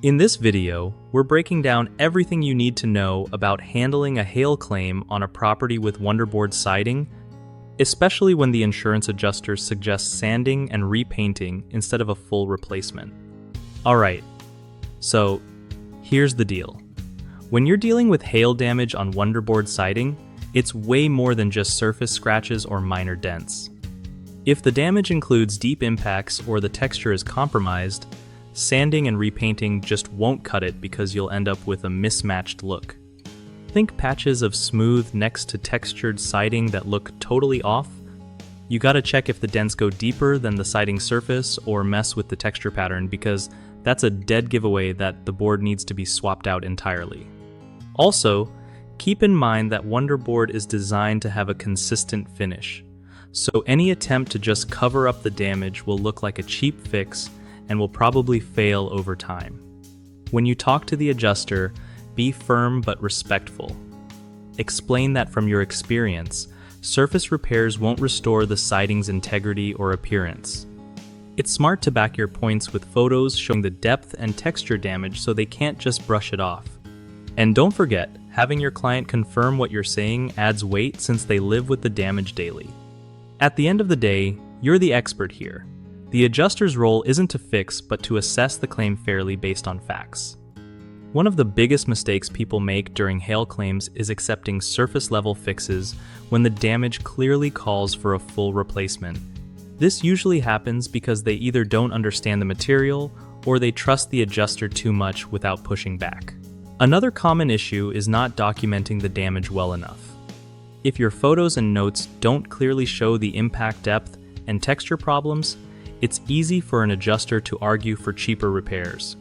In this video, we're breaking down everything you need to know about handling a hail claim on a property with WonderBoard siding, especially when the insurance adjuster suggests sanding and repainting instead of a full replacement. Alright, so here's the deal. When you're dealing with hail damage on WonderBoard siding, it's way more than just surface scratches or minor dents. If the damage includes deep impacts or the texture is compromised, sanding and repainting just won't cut it because you'll end up with a mismatched look. Think patches of smooth next to textured siding that look totally off? You gotta check if the dents go deeper than the siding surface or mess with the texture pattern, because that's a dead giveaway that the board needs to be swapped out entirely. Also, keep in mind that WonderBoard is designed to have a consistent finish, so any attempt to just cover up the damage will look like a cheap fix and will probably fail over time. When you talk to the adjuster, be firm but respectful. Explain that from your experience, surface repairs won't restore the siding's integrity or appearance. It's smart to back your points with photos showing the depth and texture damage so they can't just brush it off. And don't forget, having your client confirm what you're saying adds weight since they live with the damage daily. At the end of the day, you're the expert here. The adjuster's role isn't to fix, but to assess the claim fairly based on facts. One of the biggest mistakes people make during hail claims is accepting surface-level fixes when the damage clearly calls for a full replacement. This usually happens because they either don't understand the material or they trust the adjuster too much without pushing back. Another common issue is not documenting the damage well enough. If your photos and notes don't clearly show the impact depth and texture problems, it's easy for an adjuster to argue for cheaper repairs.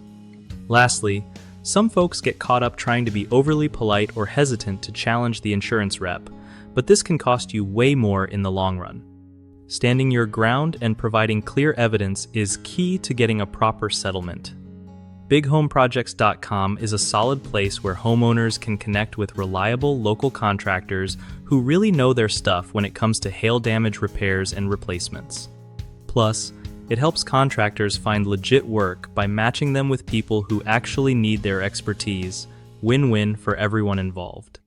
Lastly, some folks get caught up trying to be overly polite or hesitant to challenge the insurance rep, but this can cost you way more in the long run. Standing your ground and providing clear evidence is key to getting a proper settlement. BigHomeProjects.com is a solid place where homeowners can connect with reliable local contractors who really know their stuff when it comes to hail damage repairs and replacements. Plus, it helps contractors find legit work by matching them with people who actually need their expertise. Win-win for everyone involved.